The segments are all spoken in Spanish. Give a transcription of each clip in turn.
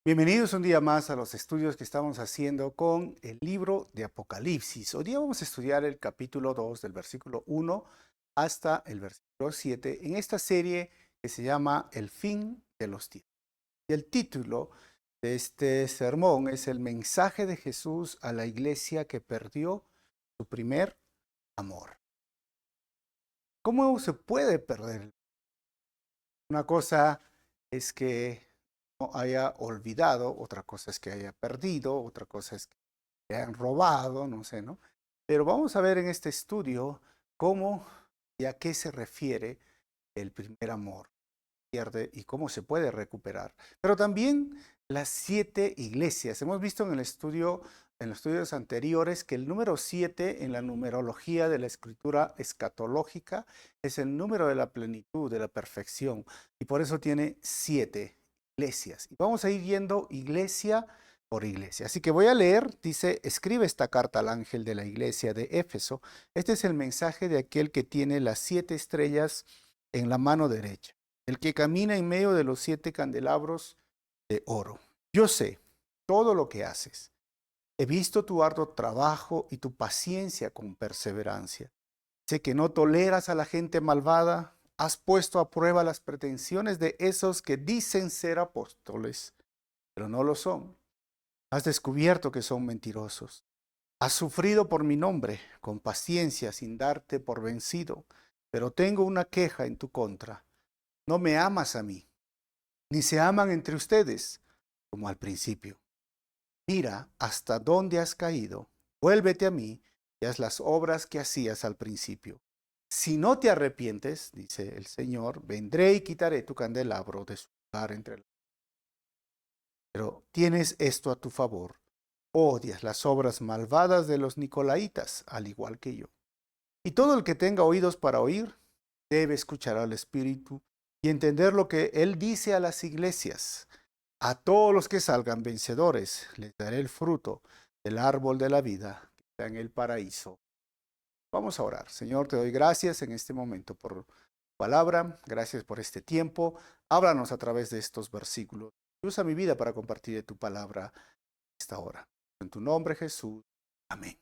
Bienvenidos un día más a los estudios que estamos haciendo con el libro de Apocalipsis. Hoy día vamos a estudiar el capítulo 2 del versículo 1 hasta el versículo 7 en esta serie que se llama El fin de los tiempos. Y el título de este sermón es el mensaje de Jesús a la iglesia que perdió su primer amor. ¿Cómo se puede perder? Una cosa es que no haya olvidado, otra cosa es que haya perdido, otra cosa es que le han robado, no sé, ¿no? Pero vamos a ver en este estudio cómo y a qué se refiere el primer amor, pierde y cómo se puede recuperar. Pero también las 7 iglesias. Hemos visto en el estudio, en los estudios anteriores, que el número 7 en la numerología de la escritura escatológica es el número de la plenitud, de la perfección, y por eso tiene 7 iglesias. Y vamos a ir yendo iglesia por iglesia. Así que voy a leer, dice, escribe esta carta al ángel de la iglesia de Éfeso. Este es el mensaje de aquel que tiene las 7 estrellas en la mano derecha, el que camina en medio de los 7 candelabros de oro. Yo sé todo lo que haces. He visto tu arduo trabajo y tu paciencia con perseverancia. Sé que no toleras a la gente malvada. Has puesto a prueba las pretensiones de esos que dicen ser apóstoles, pero no lo son. Has descubierto que son mentirosos. Has sufrido por mi nombre con paciencia sin darte por vencido, pero tengo una queja en tu contra. No me amas a mí, ni se aman entre ustedes como al principio. Mira hasta dónde has caído, vuélvete a mí y haz las obras que hacías al principio. Si no te arrepientes, dice el Señor, vendré y quitaré tu candelabro de su lugar entre los. Pero tienes esto a tu favor: odias las obras malvadas de los nicolaítas, al igual que yo. Y todo el que tenga oídos para oír, debe escuchar al Espíritu y entender lo que Él dice a las iglesias. A todos los que salgan vencedores les daré el fruto del árbol de la vida que está en el paraíso. Vamos a orar. Señor, te doy gracias en este momento por tu palabra. Gracias por este tiempo. Háblanos a través de estos versículos. Usa mi vida para compartir tu palabra esta hora. En tu nombre, Jesús. Amén.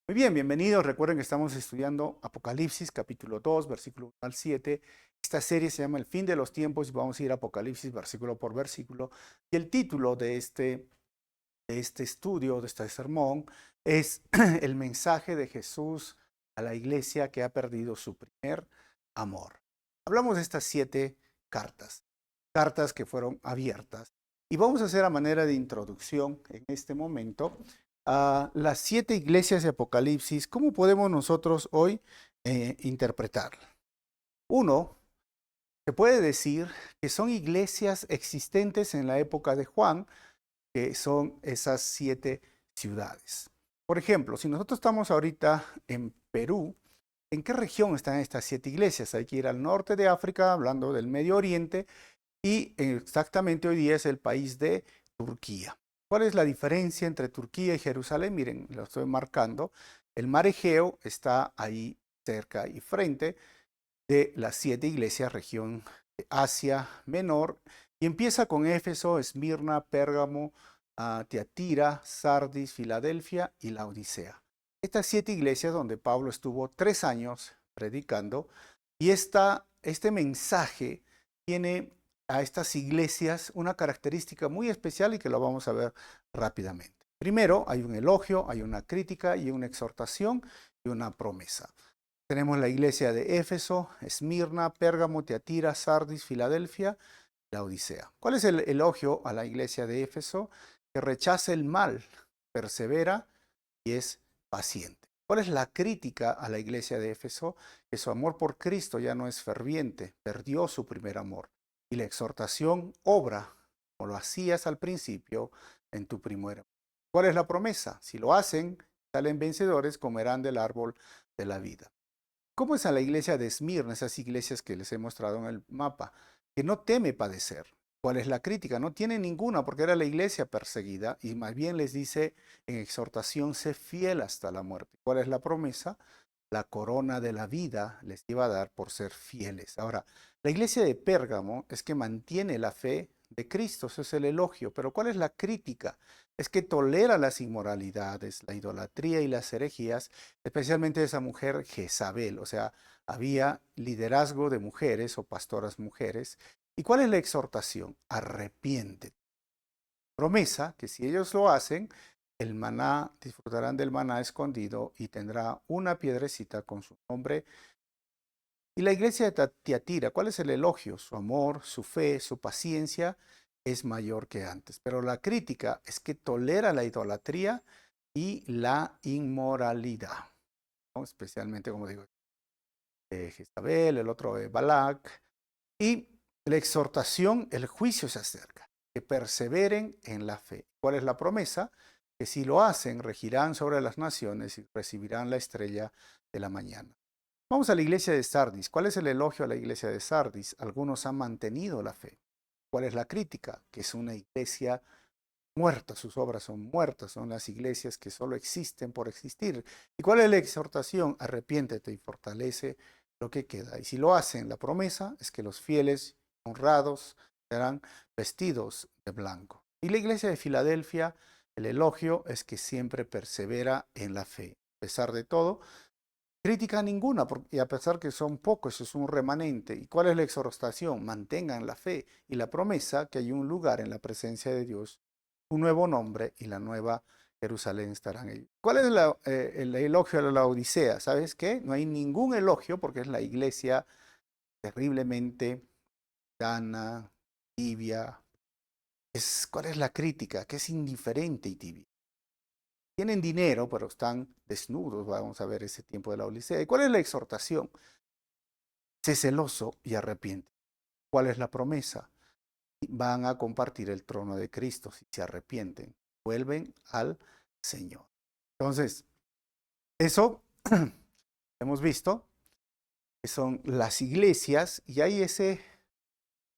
Muy bien, bienvenidos. Recuerden que estamos estudiando Apocalipsis capítulo 2, versículo 1 al 7. Esta serie se llama El fin de los tiempos y vamos a ir a Apocalipsis versículo por versículo. Y el título de este estudio, de este sermón, es el mensaje de Jesús a la iglesia que ha perdido su primer amor. Hablamos de estas 7 cartas, cartas que fueron abiertas. Y vamos a hacer a manera de introducción en este momento a las 7 iglesias de Apocalipsis. ¿Cómo podemos nosotros hoy interpretarla? Uno, se puede decir que son iglesias existentes en la época de Juan, que son esas 7 ciudades. Por ejemplo, si nosotros estamos ahorita en Perú, ¿en qué región están estas 7 iglesias? Hay que ir al norte de África, hablando del Medio Oriente, y exactamente hoy día es el país de Turquía. ¿Cuál es la diferencia entre Turquía y Jerusalén? Miren, lo estoy marcando. El mar Egeo está ahí cerca y frente de las 7 iglesias, región de Asia Menor, y empieza con Éfeso, Esmirna, Pérgamo, Tiatira, Sardis, Filadelfia y la Odisea. Estas 7 iglesias donde Pablo estuvo 3 años predicando, y este mensaje tiene a estas iglesias una característica muy especial y que lo vamos a ver rápidamente. Primero, hay un elogio, hay una crítica y una exhortación y una promesa. Tenemos la iglesia de Éfeso, Esmirna, Pérgamo, Tiatira, Sardis, Filadelfia, la Odisea. ¿Cuál es el elogio a la iglesia de Éfeso? Que rechaza el mal, persevera y es paciente. ¿Cuál es la crítica a la iglesia de Éfeso? Que su amor por Cristo ya no es ferviente, perdió su primer amor. Y la exhortación: obra como lo hacías al principio en tu primer amor. ¿Cuál es la promesa? Si lo hacen, salen vencedores, comerán del árbol de la vida. ¿Cómo es a la iglesia de Esmirna, esas iglesias que les he mostrado en el mapa? Que no teme padecer. ¿Cuál es la crítica? No tiene ninguna, porque era la iglesia perseguida, y más bien les dice en exhortación: sé fiel hasta la muerte. ¿Cuál es la promesa? La corona de la vida les iba a dar por ser fieles. Ahora, la iglesia de Pérgamo es que mantiene la fe de Cristo, eso es el elogio. Pero ¿cuál es la crítica? Es que tolera las inmoralidades, la idolatría y las herejías, especialmente esa mujer Jezabel. O sea, había liderazgo de mujeres o pastoras mujeres. ¿Y cuál es la exhortación? Arrepiéntete. Promesa que si ellos lo hacen, el maná, disfrutarán del maná escondido y tendrá una piedrecita con su nombre. Y la iglesia de Tiatira, ¿cuál es el elogio? Su amor, su fe, su paciencia es mayor que antes. Pero la crítica es que tolera la idolatría y la inmoralidad, ¿no? Especialmente, como digo, Jezabel, el otro Balac. Y la exhortación, el juicio se acerca, que perseveren en la fe. ¿Cuál es la promesa? Que si lo hacen, regirán sobre las naciones y recibirán la estrella de la mañana. Vamos a la iglesia de Sardis. ¿Cuál es el elogio a la iglesia de Sardis? Algunos han mantenido la fe. ¿Cuál es la crítica? Que es una iglesia muerta, sus obras son muertas, son las iglesias que solo existen por existir. ¿Y cuál es la exhortación? Arrepiéntete y fortalece lo que queda. Y si lo hacen, la promesa es que los fieles, honrados, serán vestidos de blanco. Y la iglesia de Filadelfia, el elogio es que siempre persevera en la fe. A pesar de todo, crítica ninguna, y a pesar que son pocos, es un remanente. ¿Y cuál es la exhortación? Mantengan la fe y la promesa que hay un lugar en la presencia de Dios, un nuevo nombre y la nueva Jerusalén estarán ellos. ¿Cuál es el elogio a la Odisea? ¿Sabes qué? No hay ningún elogio porque es la iglesia terriblemente dana, tibia. ¿Cuál es la crítica? Que es indiferente y tibia. Tienen dinero, pero están desnudos. Vamos a ver ese tiempo de la Odisea. ¿Y cuál es la exhortación? Sé celoso y arrepiente. ¿Cuál es la promesa? Van a compartir el trono de Cristo si se arrepienten. Vuelven al Señor. Entonces, eso hemos visto que son las iglesias y hay ese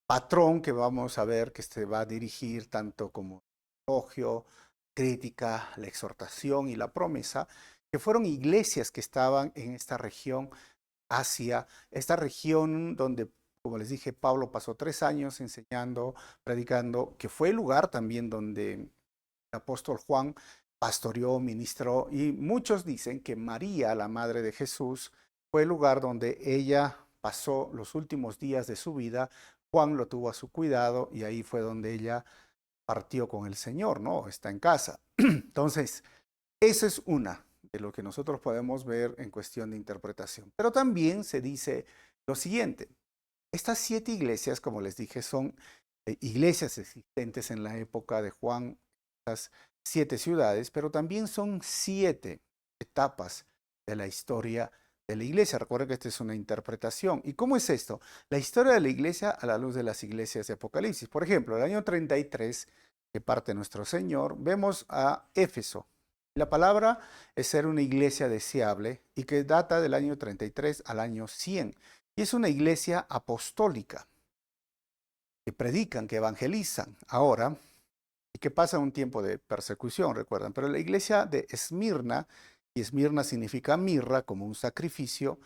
patrón que vamos a ver que se va a dirigir tanto como elogio, crítica, la exhortación y la promesa, que fueron iglesias que estaban en esta región Asia, esta región donde, como les dije, Pablo pasó 3 años enseñando, predicando, que fue el lugar también donde el apóstol Juan pastoreó, ministró, y muchos dicen que María, la madre de Jesús, fue el lugar donde ella pasó los últimos días de su vida. Juan lo tuvo a su cuidado y ahí fue donde ella partió con el Señor, ¿no? Está en casa. Entonces, esa es una de lo que nosotros podemos ver en cuestión de interpretación. Pero también se dice lo siguiente. Estas 7 iglesias, como les dije, son iglesias existentes en la época de Juan, estas 7 ciudades, pero también son 7 etapas de la historia de la iglesia. Recuerden que esta es una interpretación. ¿Y cómo es esto? La historia de la iglesia a la luz de las iglesias de Apocalipsis. Por ejemplo, el año 33, que parte nuestro Señor, vemos a Éfeso. La palabra es ser una iglesia deseable y que data del año 33 al año 100. Y es una iglesia apostólica que predican, que evangelizan ahora y que pasa un tiempo de persecución, recuerdan. Pero la iglesia de Esmirna, y Esmirna significa mirra como un sacrificio,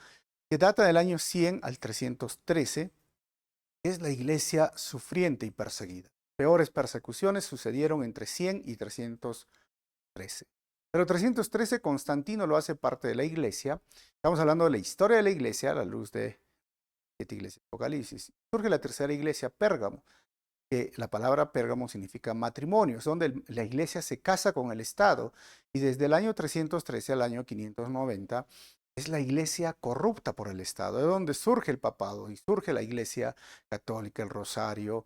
que data del año 100 al 313, es la iglesia sufriente y perseguida. Peores persecuciones sucedieron entre 100 y 313. Pero 313 Constantino lo hace parte de la iglesia. Estamos hablando de la historia de la iglesia a la luz de 7 iglesias de Apocalipsis. Surge la tercera iglesia, Pérgamo, que la palabra Pérgamo significa matrimonio, es donde la iglesia se casa con el Estado. Y desde el año 313 al año 590 es la iglesia corrupta por el Estado, de donde surge el papado y surge la iglesia católica, el rosario,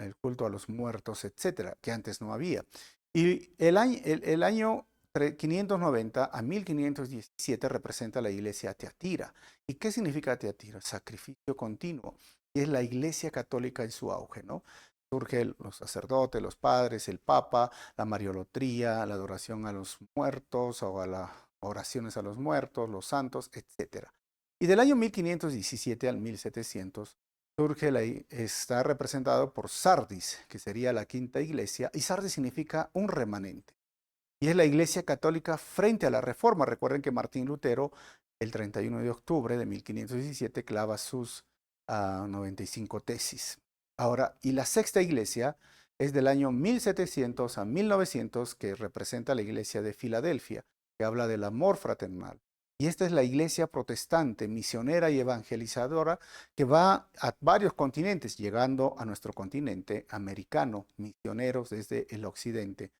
el culto a los muertos, etcétera, que antes no había. Y el año 590 a 1517 representa la iglesia Teatira. ¿Y qué significa Teatira? Sacrificio continuo. Y es la iglesia católica en su auge, ¿no? Surgen los sacerdotes, los padres, el papa, la mariolotría, la adoración a los muertos o a las oraciones a los muertos, los santos, etcétera. Y del año 1517 al 1700 está representado por Sardis, que sería la quinta iglesia, y Sardis significa un remanente. Y es la iglesia católica frente a la reforma. Recuerden que Martín Lutero, el 31 de octubre de 1517, clava sus 95 tesis. Ahora, y la sexta iglesia es del año 1700 a 1900, que representa la iglesia de Filadelfia, que habla del amor fraternal. Y esta es la iglesia protestante, misionera y evangelizadora, que va a varios continentes, llegando a nuestro continente americano, misioneros desde el occidente.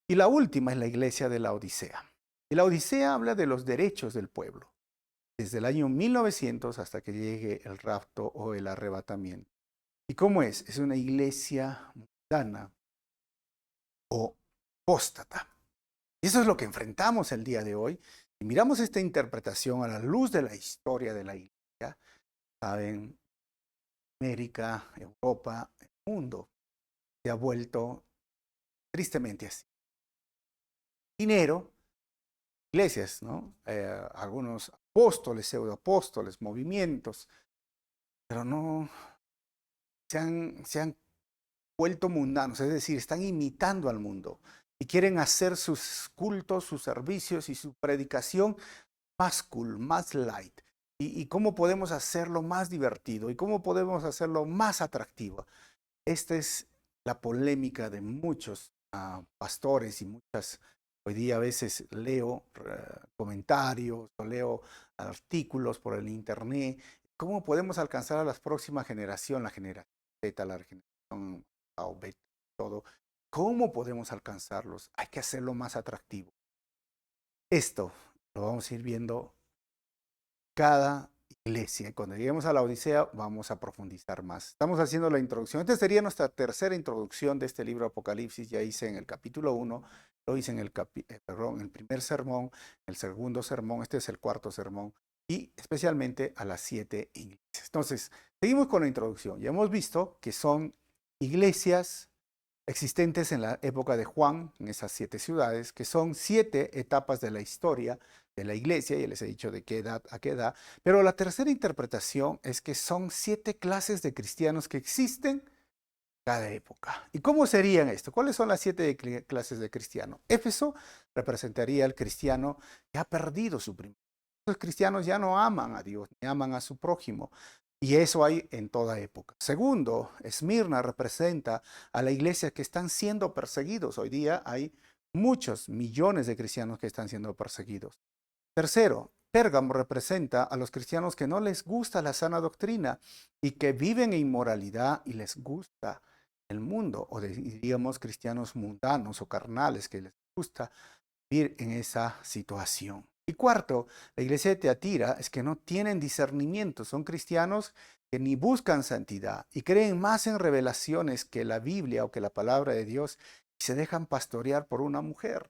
Y la última es la iglesia de la Odisea. Y la Odisea habla de los derechos del pueblo, desde el año 1900 hasta que llegue el rapto o el arrebatamiento. ¿Y cómo es? Es una iglesia mundana o apóstata. Y eso es lo que enfrentamos el día de hoy. Y miramos esta interpretación a la luz de la historia de la iglesia. Saben, América, Europa, el mundo se ha vuelto tristemente así. Dinero, iglesias, ¿no? Algunos apóstoles, pseudoapóstoles, movimientos, pero no se han vuelto mundanos, es decir, están imitando al mundo y quieren hacer sus cultos, sus servicios y su predicación más cool, más light. ¿Y cómo podemos hacerlo más divertido? ¿Y cómo podemos hacerlo más atractivo? Esta es la polémica de muchos pastores y muchas. Hoy día a veces leo comentarios o leo artículos por el internet. ¿Cómo podemos alcanzar a la próxima generación, la generación Z, la generación A o B, todo? ¿Cómo podemos alcanzarlos? Hay que hacerlo más atractivo. Esto lo vamos a ir viendo cada iglesia. Y cuando lleguemos a la Odisea vamos a profundizar más. Estamos haciendo la introducción. Esta sería nuestra tercera introducción de este libro Apocalipsis. Ya hice en el capítulo 1, lo hice en el primer sermón, el segundo sermón, este es el cuarto sermón, y especialmente a las 7 iglesias. Entonces, seguimos con la introducción. Ya hemos visto que son iglesias existentes en la época de Juan, en esas 7 ciudades, que son 7 etapas de la historia de la iglesia, ya les he dicho de qué edad a qué edad, pero la tercera interpretación es que son 7 clases de cristianos que existen en cada época. ¿Y cómo serían esto? ¿Cuáles son las 7 clases de cristiano? Éfeso representaría al cristiano que ha perdido su primer. Los cristianos ya no aman a Dios, ni aman a su prójimo. Y eso hay en toda época. Segundo, Esmirna representa a la iglesia que están siendo perseguidos. Hoy día hay muchos millones de cristianos que están siendo perseguidos. Tercero, Pérgamo representa a los cristianos que no les gusta la sana doctrina y que viven en inmoralidad y les gusta el mundo, o diríamos cristianos mundanos o carnales que les gusta vivir en esa situación. Y cuarto, la iglesia de Teatira es que no tienen discernimiento, son cristianos que ni buscan santidad y creen más en revelaciones que la Biblia o que la palabra de Dios y se dejan pastorear por una mujer.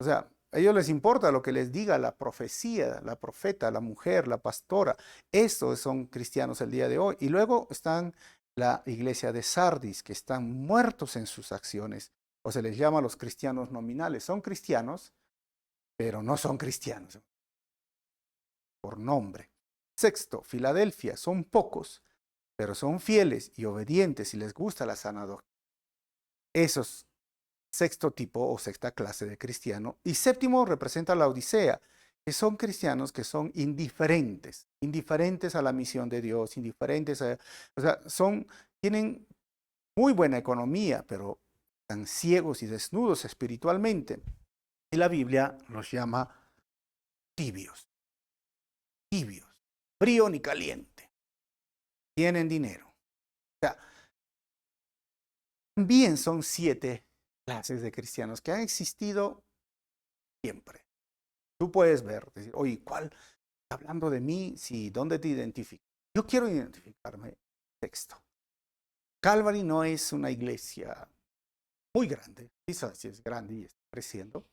O sea, a ellos les importa lo que les diga la profecía, la profeta, la mujer, la pastora. Estos son cristianos el día de hoy. Y luego están la iglesia de Sardis, que están muertos en sus acciones, o se les llama los cristianos nominales. Son cristianos, pero no son cristianos por nombre. Sexto, Filadelfia, son pocos, pero son fieles y obedientes y les gusta la sana doctrina. Esos sexto tipo o sexta clase de cristiano. Y séptimo representa la Odisea, que son cristianos que son indiferentes, indiferentes a la misión de Dios, indiferentes a, o sea, tienen muy buena economía, pero están ciegos y desnudos espiritualmente. Y la Biblia los llama tibios, tibios, frío ni caliente. Tienen dinero. O sea, también son 7 clases de cristianos que han existido siempre. Tú puedes ver, decir, oye, ¿cuál está hablando de mí? Sí, ¿dónde te identificas? Yo quiero identificarme. Texto. Calvary no es una iglesia muy grande, quizás sí es grande y está creciendo.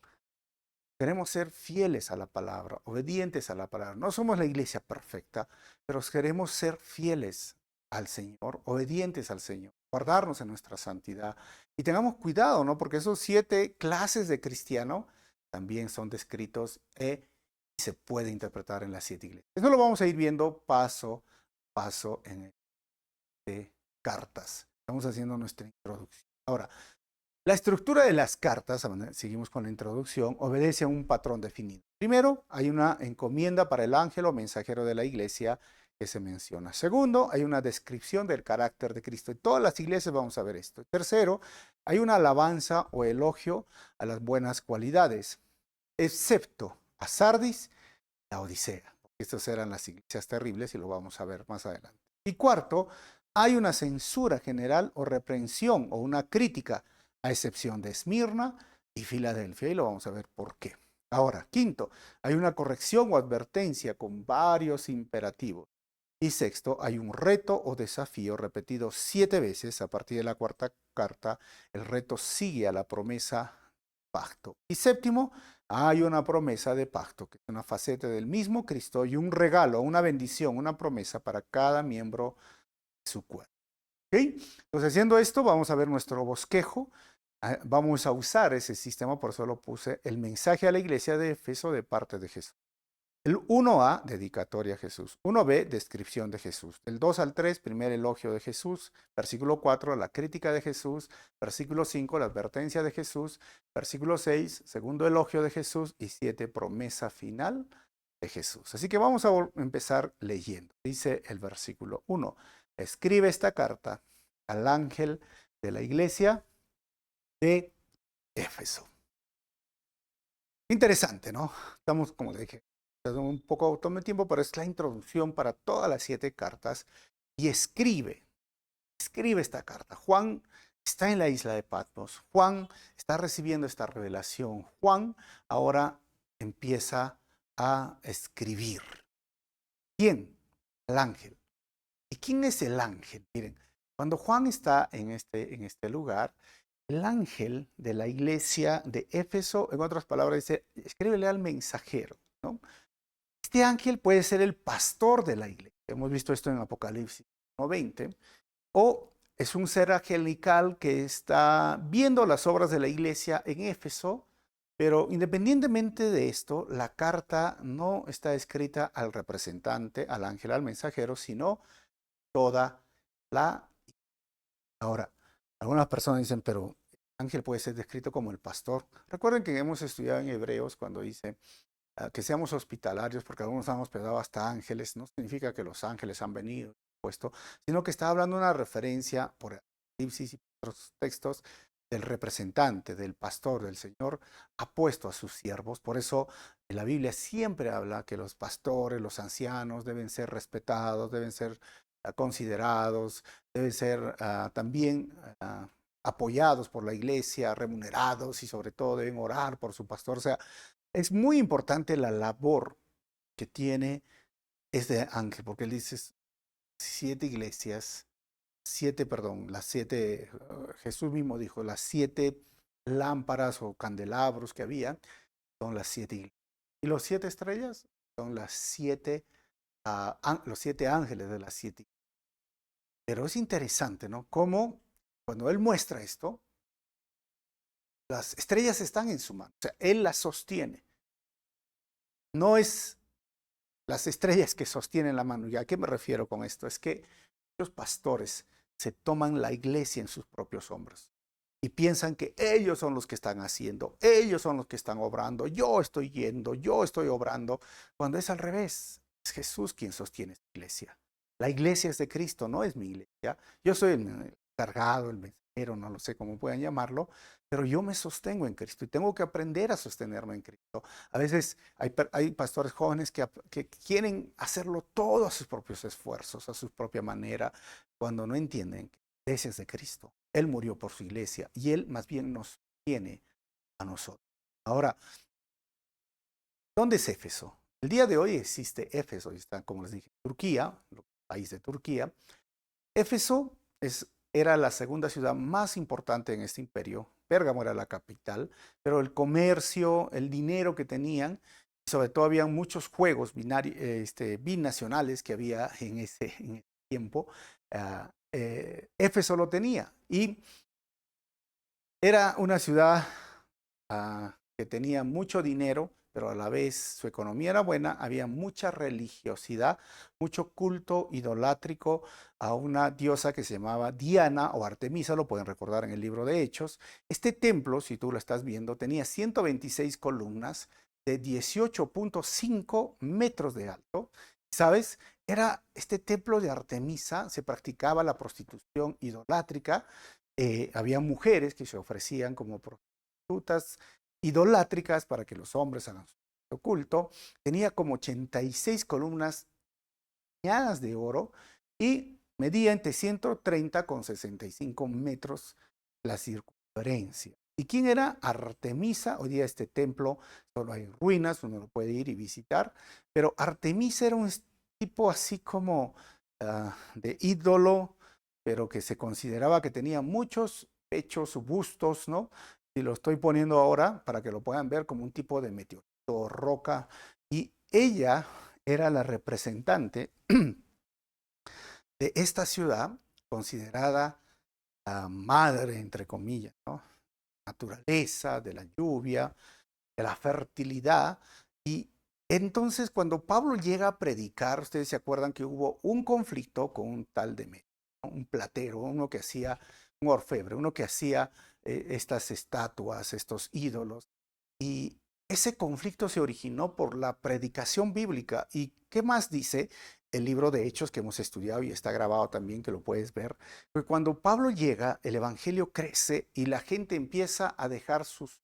Queremos ser fieles a la palabra, obedientes a la palabra. No somos la iglesia perfecta, pero queremos ser fieles al Señor, obedientes al Señor, guardarnos en nuestra santidad. Y tengamos cuidado, ¿no? Porque esos 7 clases de cristiano también son descritos y se puede interpretar en las 7 iglesias. Eso lo vamos a ir viendo paso a paso en este cartas. Estamos haciendo nuestra introducción. Ahora, la estructura de las cartas, seguimos con la introducción, obedece a un patrón definido. Primero, hay una encomienda para el ángel o mensajero de la iglesia que se menciona. Segundo, hay una descripción del carácter de Cristo. En todas las iglesias vamos a ver esto. Tercero, hay una alabanza o elogio a las buenas cualidades, excepto a Sardis y la Odisea. Estas eran las iglesias terribles y lo vamos a ver más adelante. Y cuarto, hay una censura general o reprensión o una crítica, a excepción de Esmirna y Filadelfia, y lo vamos a ver por qué. Ahora, quinto, hay una corrección o advertencia con varios imperativos. Y sexto, hay un reto o desafío repetido 7 veces. A partir de la cuarta carta, el reto sigue a la promesa pacto. Y séptimo, hay una promesa de pacto, que es una faceta del mismo Cristo y un regalo, una bendición, una promesa para cada miembro de su cuerpo. ¿Okay? Entonces, haciendo esto, vamos a ver nuestro bosquejo. Vamos a usar ese sistema, por eso lo puse, el mensaje a la iglesia de Éfeso de parte de Jesús. El 1a, dedicatoria a Jesús. 1b, descripción de Jesús. Del 2 al 3, primer elogio de Jesús. Versículo 4, la crítica de Jesús. Versículo 5, la advertencia de Jesús. Versículo 6, segundo elogio de Jesús. Y 7, promesa final de Jesús. Así que vamos a empezar leyendo. Dice el versículo 1. Escribe esta carta al ángel de la iglesia de Éfeso. Interesante, ¿no? Estamos, como le dije, un poco tome tiempo, pero es la introducción para todas las 7 cartas. Y escribe esta carta. Juan está en la isla de Patmos. Juan está recibiendo esta revelación. Juan ahora empieza a escribir. ¿Quién? El ángel. ¿Y quién es el ángel? Miren, cuando Juan está en este lugar, el ángel de la iglesia de Éfeso, en otras palabras, dice, escríbele al mensajero, ¿no? Este ángel puede ser el pastor de la iglesia. Hemos visto esto en Apocalipsis 1:20. O es un ser angelical que está viendo las obras de la iglesia en Éfeso, pero independientemente de esto, la carta no está escrita al representante, al ángel, al mensajero, sino toda la... Ahora, algunas personas dicen, pero el ángel puede ser descrito como el pastor. Recuerden que hemos estudiado en Hebreos cuando dice que seamos hospitalarios, porque algunos han hospedado hasta ángeles. No significa que los ángeles han venido, puesto, sino que está hablando una referencia por Apocalipsis y otros textos del representante, del pastor, del Señor, ha puesto a sus siervos. Por eso en la Biblia siempre habla que los pastores, los ancianos deben ser respetados, deben ser considerados, deben ser también apoyados por la iglesia, remunerados y sobre todo deben orar por su pastor. O sea, es muy importante la labor que tiene este ángel, porque él dice 7 iglesias, las 7, Jesús mismo dijo, las 7 lámparas o candelabros que había son las 7 iglesias. Y los 7 estrellas son los 7 ángeles de las 7 iglesias. Pero es interesante, ¿no? Cómo cuando él muestra esto, las estrellas están en su mano, o sea, él las sostiene. No es las estrellas que sostienen la mano. ¿Y a qué me refiero con esto? Es que los pastores se toman la iglesia en sus propios hombros y piensan que ellos son los que están haciendo, ellos son los que están obrando, yo estoy yendo, yo estoy obrando, cuando es al revés. Es Jesús quien sostiene esta iglesia. La iglesia es de Cristo, no es mi iglesia. Yo soy el cargado, el mensajero, no lo sé cómo puedan llamarlo, pero yo me sostengo en Cristo y tengo que aprender a sostenerme en Cristo. A veces hay pastores jóvenes que quieren hacerlo todo a sus propios esfuerzos, a su propia manera, cuando no entienden que la iglesia es de Cristo. Él murió por su iglesia y Él más bien nos tiene a nosotros. Ahora, ¿dónde es Éfeso? El día de hoy existe Éfeso, y está, como les dije, Turquía, el país de Turquía. Éfeso era la segunda ciudad más importante en este imperio. Pérgamo era la capital, pero el comercio, el dinero que tenían, y sobre todo había muchos juegos binacionales que había en ese tiempo. Éfeso lo tenía y era una ciudad que tenía mucho dinero, pero a la vez su economía era buena, había mucha religiosidad, mucho culto idolátrico a una diosa que se llamaba Diana o Artemisa, lo pueden recordar en el libro de Hechos. Este templo, si tú lo estás viendo, tenía 126 columnas de 18.5 metros de alto. ¿Sabes? era este templo de Artemisa, se practicaba la prostitución idolátrica, había mujeres que se ofrecían como prostitutas idolátricas para que los hombres hagan su culto, tenía como 86 columnas bañadas de oro y medía entre 130 con 65 metros la circunferencia. ¿Y quién era Artemisa? Hoy día este templo solo hay ruinas, uno lo puede ir y visitar, pero Artemisa era un tipo así como de ídolo, pero que se consideraba que tenía muchos pechos, bustos, ¿no? Y lo estoy poniendo ahora para que lo puedan ver como un tipo de meteorito, roca, y ella era la representante de esta ciudad, considerada la madre, entre comillas, ¿no? Naturaleza, de la lluvia, de la fertilidad. Y entonces cuando Pablo llega a predicar, ustedes se acuerdan que hubo un conflicto con un tal Demetrio, ¿no? Un platero, uno que hacía, un orfebre, uno que hacía estas estatuas, estos ídolos. Y ese conflicto se originó por la predicación bíblica. ¿Y qué más dice el libro de Hechos que hemos estudiado y está grabado también, que lo puedes ver? Porque cuando Pablo llega, el evangelio crece y la gente empieza a dejar sus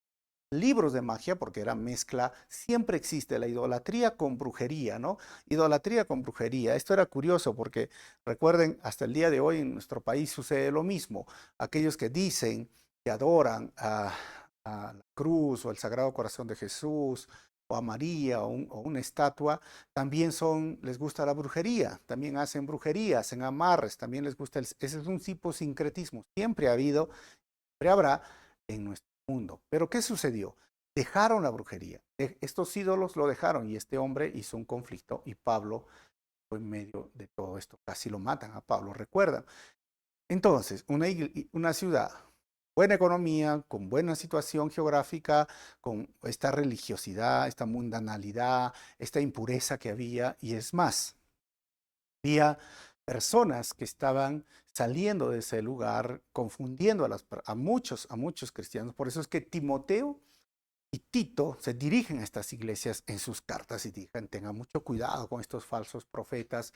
libros de magia, porque era mezcla, siempre existe la idolatría con brujería, ¿no? Idolatría con brujería. Esto era curioso porque recuerden, hasta el día de hoy en nuestro país sucede lo mismo. Aquellos que dicen que adoran a la cruz o el Sagrado Corazón de Jesús o a María o una estatua, también les gusta la brujería, también hacen brujería, hacen amarres, también les gusta, ese es un tipo de sincretismo. Siempre ha habido, siempre habrá en nuestro mundo. Pero ¿qué sucedió? Dejaron la brujería. Estos ídolos lo dejaron y este hombre hizo un conflicto y Pablo fue en medio de todo esto. Casi lo matan a Pablo, recuerdan. Entonces, una ciudad, buena economía, con buena situación geográfica, con esta religiosidad, esta mundanalidad, esta impureza que había, y es más, había personas que estaban saliendo de ese lugar, confundiendo a muchos cristianos. Por eso es que Timoteo y Tito se dirigen a estas iglesias en sus cartas y dicen, tengan mucho cuidado con estos falsos profetas.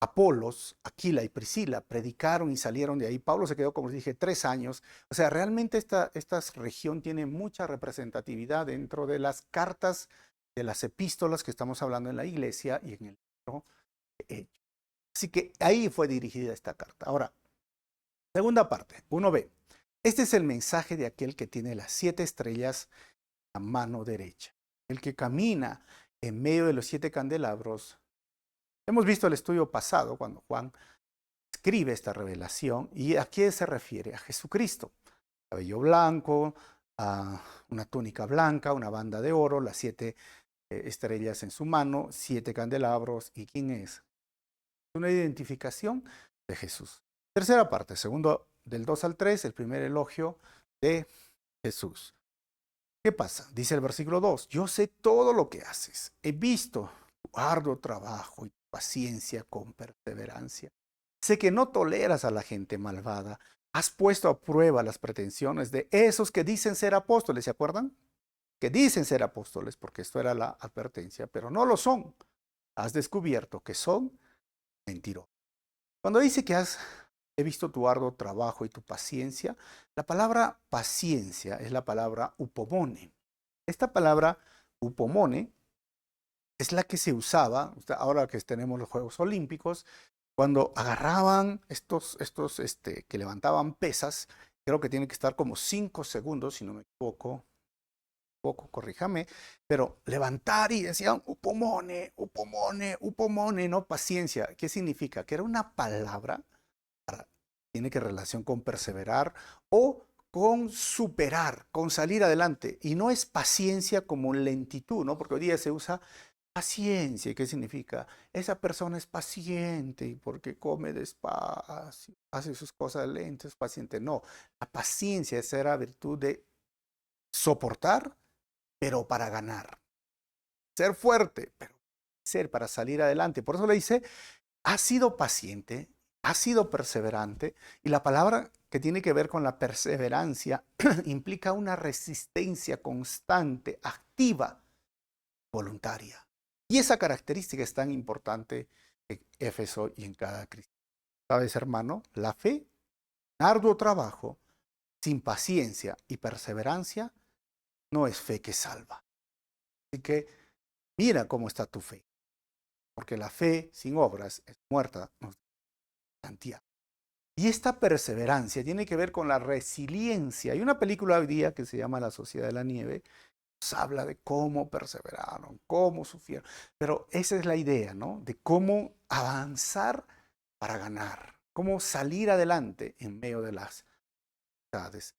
Apolos, Aquila y Priscila predicaron y salieron de ahí. Pablo se quedó, como les dije, 3 años. O sea, realmente esta región tiene mucha representatividad dentro de las cartas, de las epístolas que estamos hablando en la iglesia y en el libro de Hechos. Así que ahí fue dirigida esta carta. Ahora, segunda parte, 1b. Este es el mensaje de aquel que tiene las 7 estrellas a mano derecha. El que camina en medio de los 7 candelabros. Hemos visto el estudio pasado cuando Juan escribe esta revelación. ¿Y a qué se refiere? A Jesucristo. Cabello blanco, una túnica blanca, una banda de oro, las 7 estrellas en su mano, 7 candelabros. ¿Y quién es? Una identificación de Jesús. Tercera parte, segundo del 2 al 3, el primer elogio de Jesús. ¿Qué pasa? Dice el versículo 2, yo sé todo lo que haces. He visto tu arduo trabajo y tu paciencia con perseverancia. Sé que no toleras a la gente malvada. Has puesto a prueba las pretensiones de esos que dicen ser apóstoles, ¿se acuerdan? Que dicen ser apóstoles, porque esto era la advertencia, pero no lo son. Has descubierto que son mentirosos. Cuando dice que he visto tu arduo trabajo y tu paciencia, la palabra paciencia es la palabra upomone. Esta palabra upomone es la que se usaba, ahora que tenemos los Juegos Olímpicos, cuando agarraban estos que levantaban pesas, creo que tiene que estar como 5 segundos, si no me equivoco, corríjame, pero levantar y decían upomone, upomone, upomone, no paciencia. ¿Qué significa? Que era una palabra, tiene que relación con perseverar o con superar, con salir adelante. Y no es paciencia como lentitud, ¿no? Porque hoy día se usa paciencia. ¿Qué significa? Esa persona es paciente porque come despacio, hace sus cosas lentas, es paciente. No, la paciencia es la virtud de soportar, pero para ganar. Ser fuerte, pero ser para salir adelante. Por eso le dice, ha sido paciente, ha sido perseverante, y la palabra que tiene que ver con la perseverancia implica una resistencia constante, activa, voluntaria. Y esa característica es tan importante en Éfeso y en cada cristiano. ¿Sabes, hermano? La fe, arduo trabajo, sin paciencia y perseverancia, no es fe que salva. Así que mira cómo está tu fe, porque la fe sin obras es muerta, nos dice Santiago. Y esta perseverancia tiene que ver con la resiliencia. Hay una película hoy día que se llama La Sociedad de la Nieve, nos habla de cómo perseveraron, cómo sufrieron. Pero esa es la idea, ¿no? De cómo avanzar para ganar, cómo salir adelante en medio de las dificultades.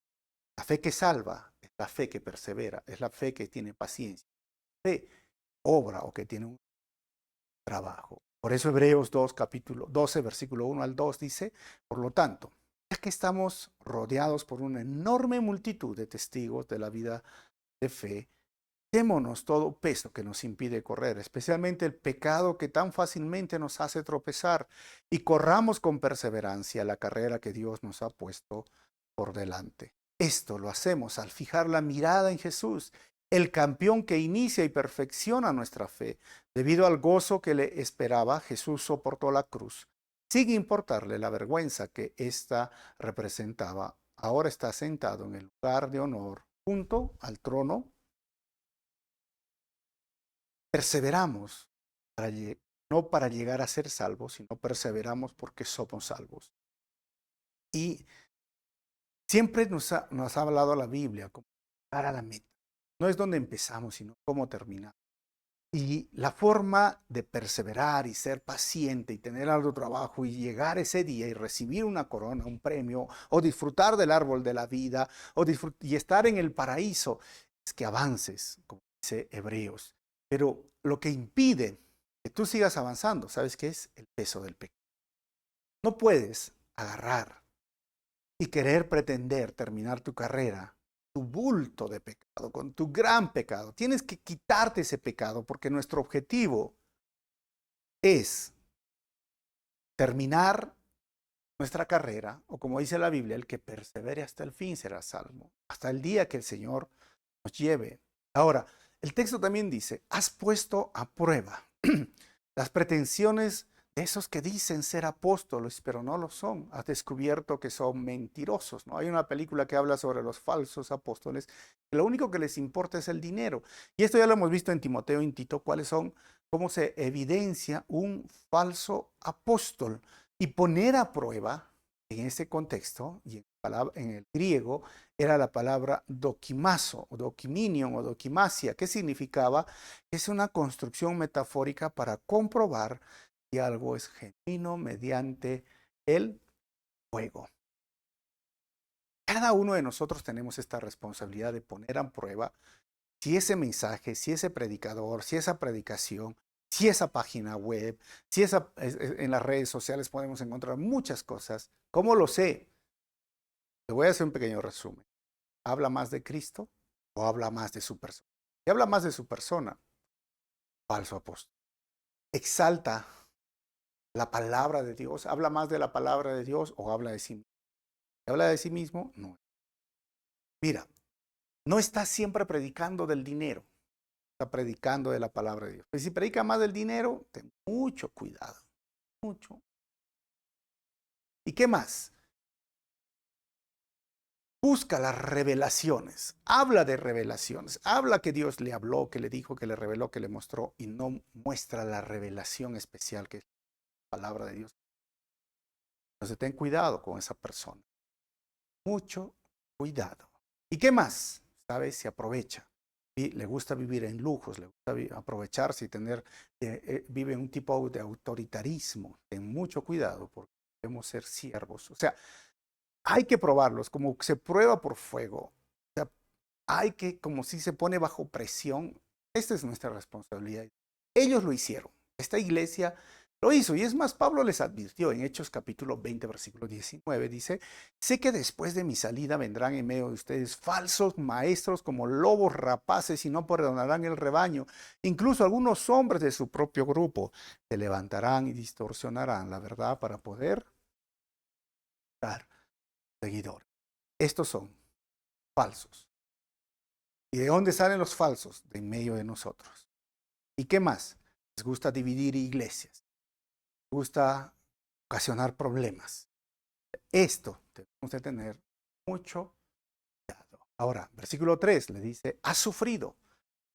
La fe que salva es la fe que persevera, es la fe que tiene paciencia, fe obra o que tiene un trabajo. Por eso Hebreos 2, capítulo 12, versículo 1 al 2 dice, por lo tanto, ya que estamos rodeados por una enorme multitud de testigos de la vida de fe, démonos todo peso que nos impide correr, especialmente el pecado que tan fácilmente nos hace tropezar, y corramos con perseverancia la carrera que Dios nos ha puesto por delante. Esto lo hacemos al fijar la mirada en Jesús, el campeón que inicia y perfecciona nuestra fe. Debido al gozo que le esperaba, Jesús soportó la cruz, sin importarle la vergüenza que ésta representaba. Ahora está sentado en el lugar de honor junto al trono. Perseveramos no para llegar a ser salvos, sino perseveramos porque somos salvos. Y siempre nos ha hablado la Biblia como llegar a la meta. No es donde empezamos, sino cómo terminamos. Y la forma de perseverar y ser paciente y tener algo trabajo y llegar ese día y recibir una corona, un premio, o disfrutar del árbol de la vida, y estar en el paraíso, es que avances, como dice Hebreos. Pero lo que impide que tú sigas avanzando, ¿sabes qué es? El peso del pecado. No puedes agarrar y querer pretender terminar tu carrera, tu bulto de pecado, con tu gran pecado. Tienes que quitarte ese pecado porque nuestro objetivo es terminar nuestra carrera, o como dice la Biblia, el que persevere hasta el fin será salvo, hasta el día que el Señor nos lleve. Ahora, el texto también dice, has puesto a prueba las pretensiones de esos que dicen ser apóstoles, pero no lo son. Has descubierto que son mentirosos, ¿no? Hay una película que habla sobre los falsos apóstoles, que lo único que les importa es el dinero. Y esto ya lo hemos visto en Timoteo y en Tito, cómo se evidencia un falso apóstol. Y poner a prueba, en ese contexto, y en el griego, era la palabra dokimazo, o dokiminion, o dokimasia, que significaba que es una construcción metafórica para comprobar si algo es genuino mediante el fuego. Cada uno de nosotros tenemos esta responsabilidad de poner a prueba si ese mensaje, si ese predicador, si esa predicación, si esa página web, si en las redes sociales podemos encontrar muchas cosas. ¿Cómo lo sé? Te voy a hacer un pequeño resumen. ¿Habla más de Cristo o habla más de su persona? Si habla más de su persona, falso apóstol. Exalta la palabra de Dios, habla más de la palabra de Dios o habla de sí mismo. Si habla de sí mismo, no. Mira, no está siempre predicando del dinero, está predicando de la palabra de Dios. Pero si predica más del dinero, ten mucho cuidado, mucho. ¿Y qué más? Busca las revelaciones, habla de revelaciones, habla que Dios le habló, que le dijo, que le reveló, que le mostró, y no muestra la revelación especial que es la palabra de Dios. Entonces ten cuidado con esa persona, mucho cuidado. ¿Y qué más? ¿Sabes? Se aprovecha. Y le gusta vivir en lujos, le gusta aprovecharse y vive en un tipo de autoritarismo. Ten mucho cuidado porque debemos ser siervos. O sea, hay que probarlos, como se prueba por fuego. O sea, hay que, como si se pone bajo presión, esta es nuestra responsabilidad. Ellos lo hicieron. Esta iglesia lo hizo. Y es más, Pablo les advirtió en Hechos capítulo 20, versículo 19, dice, sé que después de mi salida vendrán en medio de ustedes falsos maestros como lobos rapaces y no perdonarán el rebaño. Incluso algunos hombres de su propio grupo se levantarán y distorsionarán la verdad para poder dar seguidores. Estos son falsos. ¿Y de dónde salen los falsos? De en medio de nosotros. ¿Y qué más? Les gusta dividir iglesias. gusta ocasionar problemas. Esto tenemos que tener mucho cuidado. Ahora, versículo 3 le dice, has sufrido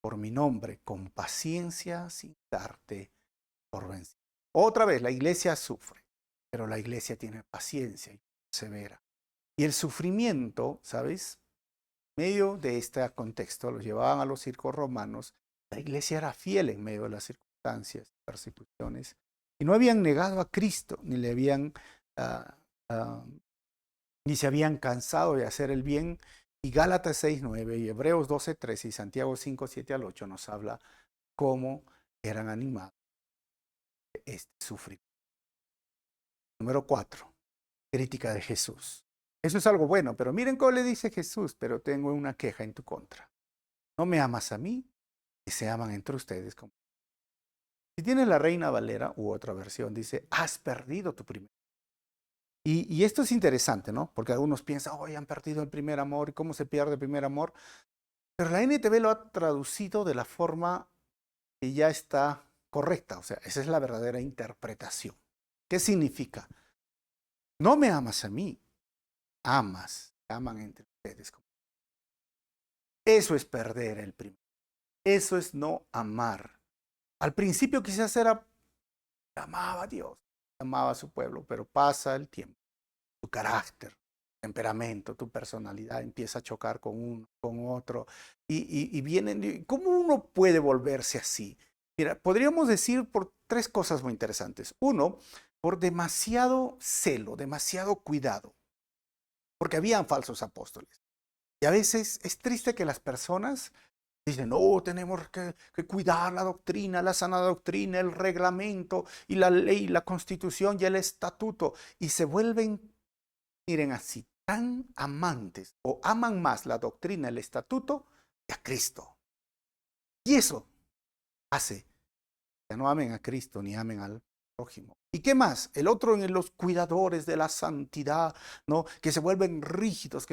por mi nombre con paciencia sin darte por vencido. Otra vez, la iglesia sufre, pero la iglesia tiene paciencia y persevera. Y el sufrimiento, ¿sabes? En medio de este contexto, los llevaban a los circos romanos, la iglesia era fiel en medio de las circunstancias, persecuciones, y no habían negado a Cristo, ni le habían, ah, ah, ni se habían cansado de hacer el bien. Y Gálatas 6:9 y Hebreos 12:13 y Santiago 5:7 al 8 nos habla cómo eran animados de este sufrimiento. Número 4, crítica de Jesús. Eso es algo bueno, pero miren cómo le dice Jesús, pero tengo una queja en tu contra. No me amas a mí, y se aman entre ustedes. Si tienes la Reina Valera u otra versión, dice, has perdido tu primer. Y esto es interesante, ¿no? Porque algunos piensan, hoy han perdido el primer amor, ¿y cómo se pierde el primer amor? Pero la NTV lo ha traducido de la forma que ya está correcta, o sea, esa es la verdadera interpretación. ¿Qué significa? No me amas a mí, aman entre ustedes. Eso es perder el primero. Eso es no amar. Al principio quizás amaba a Dios, amaba a su pueblo, pero pasa el tiempo. Tu carácter, temperamento, tu personalidad empieza a chocar con uno, con otro. Y vienen, ¿cómo uno puede volverse así? Mira, podríamos decir por tres cosas muy interesantes. Uno, por demasiado celo, demasiado cuidado, porque habían falsos apóstoles. Y a veces es triste que las personas dicen, no, tenemos que cuidar la doctrina, la sana doctrina, el reglamento y la ley, la constitución y el estatuto. Y se vuelven, miren así, tan amantes o aman más la doctrina, el estatuto que a Cristo. Y eso hace que no amen a Cristo ni amen al prójimo. ¿Y qué más? El otro en los cuidadores de la santidad, ¿no? Que se vuelven rígidos,